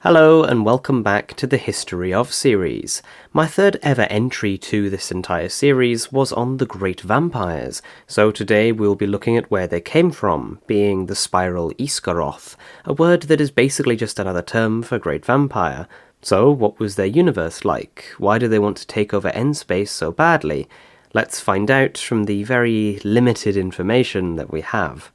Hello and welcome back to the History of series. My third ever entry to this entire series was on the Great Vampires, so today we'll be looking at where they came from, being the Spiral Yssgaroth, a word that is basically just another term for Great Vampire. So what was their universe like? Why do they want to take over N-Space so badly? Let's find out from the very limited information that we have.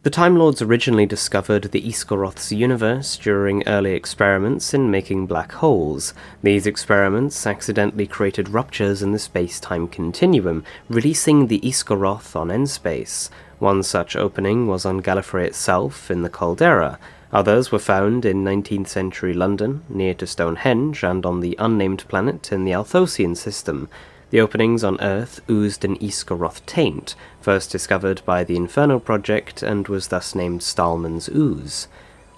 The Time Lords originally discovered the Yssgaroth's universe during early experiments in making black holes. These experiments accidentally created ruptures in the space-time continuum, releasing the Yssgaroth on N-Space. One such opening was on Gallifrey itself in the caldera. Others were found in 19th century London, near to Stonehenge, and on the unnamed planet in the Althosian system. The openings on Earth oozed an Yssgaroth taint, first discovered by the Inferno project and was thus named Stallman's Ooze.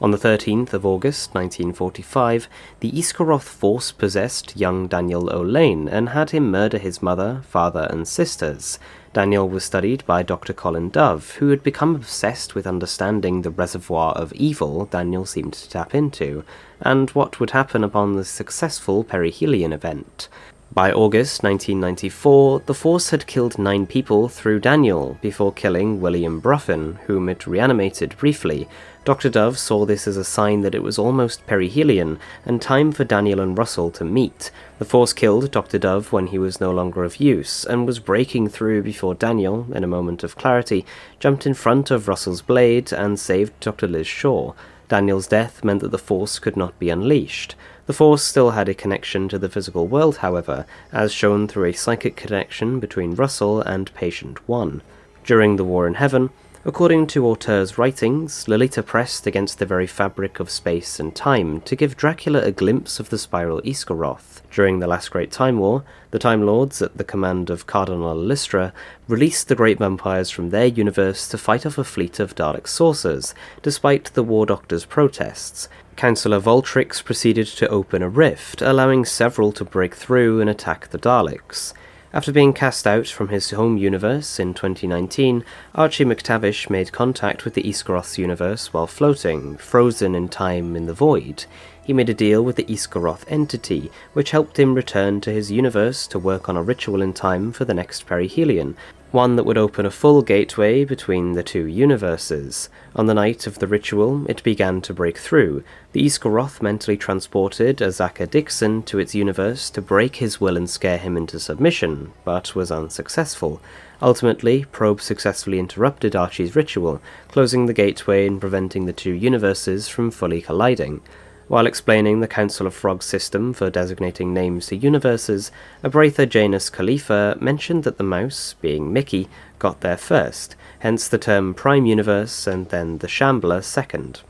On the 13th of August 1945, the Yssgaroth force possessed young Daniel O'Lane and had him murder his mother, father and sisters. Daniel was studied by Dr. Colin Dove, who had become obsessed with understanding the reservoir of evil Daniel seemed to tap into, and what would happen upon the successful perihelion event. By August 1994, the Force had killed 9 people through Daniel, before killing William Bruffin, whom it reanimated briefly. Dr. Dove saw this as a sign that it was almost perihelion, and time for Daniel and Russell to meet. The Force killed Dr. Dove when he was no longer of use, and was breaking through before Daniel, in a moment of clarity, jumped in front of Russell's blade and saved Dr. Liz Shaw. Daniel's death meant that the Force could not be unleashed. The Force still had a connection to the physical world, however, as shown through a psychic connection between Russell and Patient 1. During the War in Heaven, according to Auteur's writings, Lolita pressed against the very fabric of space and time to give Dracula a glimpse of the Spiral Yssgaroth. During the last Great Time War, the Time Lords, at the command of Cardinal Ollistra, released the Great Vampires from their universe to fight off a fleet of Dalek saucers, despite the War Doctor's protests. Councillor Voltrix proceeded to open a rift, allowing several to break through and attack the Daleks. After being cast out from his home universe in 2019, Archie McTavish made contact with the Yssgaroth's universe while floating, frozen in time in the void. He made a deal with the Yssgaroth entity, which helped him return to his universe to work on a ritual in time for the next perihelion, one that would open a full gateway between the two universes. On the night of the ritual, it began to break through. The Yssgaroth mentally transported Azaka Dixon to its universe to break his will and scare him into submission, but was unsuccessful. Ultimately, P.R.O.B.E successfully interrupted Archie's ritual, closing the gateway and preventing the two universes from fully colliding. While explaining the Council of Frogs system for designating names to universes, Abratha Janus Khalifa mentioned that the mouse, being Mickey, got there first, hence the term Prime Universe and then the Shambler second.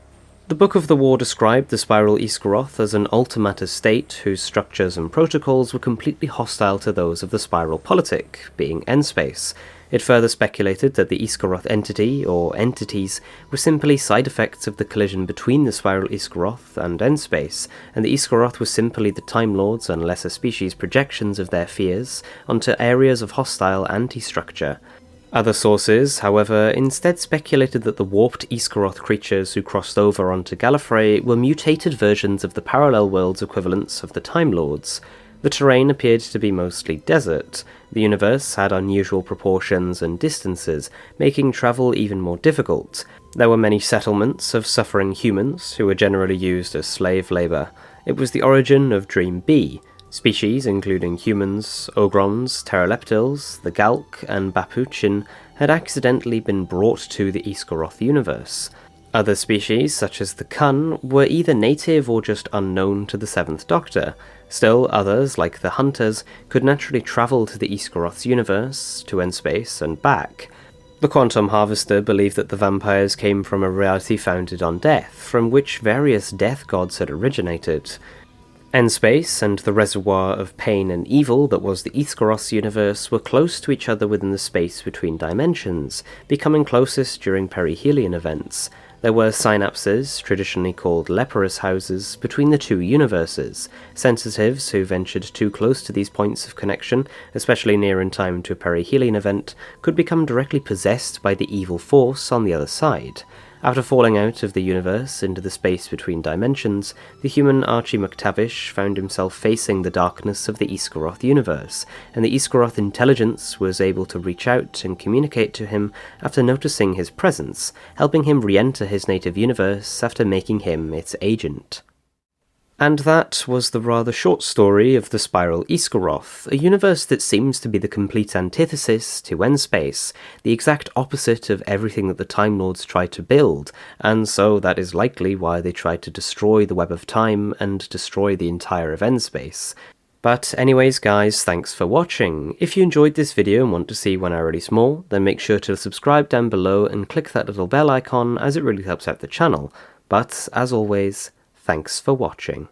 The Book of the War described the Spiral Yssgaroth as an ultimata state whose structures and protocols were completely hostile to those of the Spiral Politic, being N-Space. It further speculated that the Yssgaroth entity, or entities, were simply side effects of the collision between the Spiral Yssgaroth and N-Space, and the Yssgaroth were simply the Time Lords and lesser species projections of their fears onto areas of hostile anti-structure. Other sources, however, instead speculated that the warped Yssgaroth creatures who crossed over onto Gallifrey were mutated versions of the parallel worlds equivalents of the Time Lords. The terrain appeared to be mostly desert. The universe had unusual proportions and distances, making travel even more difficult. There were many settlements of suffering humans, who were generally used as slave labour. It was the origin of Dream B. Species including humans, ogrons, pteroleptils, the Galk, and Bapuchin had accidentally been brought to the Yssgaroth universe. Other species, such as the Kun, were either native or just unknown to the Seventh Doctor. Still others, like the Hunters, could naturally travel to the Yssgaroth's universe, to N-Space, and back. The Quantum Harvester believed that the vampires came from a reality founded on death, from which various death gods had originated. N-Space and the reservoir of pain and evil that was the Yssgaroth's universe were close to each other within the space between dimensions, becoming closest during perihelion events. There were synapses, traditionally called leprous houses, between the two universes. Sensitives who ventured too close to these points of connection, especially near in time to a perihelion event, could become directly possessed by the evil force on the other side. After falling out of the universe into the space between dimensions, the human Archie McTavish found himself facing the darkness of the Yssgaroth universe, and the Yssgaroth intelligence was able to reach out and communicate to him after noticing his presence, helping him re-enter his native universe after making him its agent. And that was the rather short story of the Spiral Yssgaroth, a universe that seems to be the complete antithesis to N-Space, the exact opposite of everything that the Time Lords tried to build, and so that is likely why they tried to destroy the Web of Time and destroy the entire of N-Space. But anyways guys, thanks for watching. If you enjoyed this video and want to see when I release more, then make sure to subscribe down below and click that little bell icon as it really helps out the channel. But, as always, thanks for watching.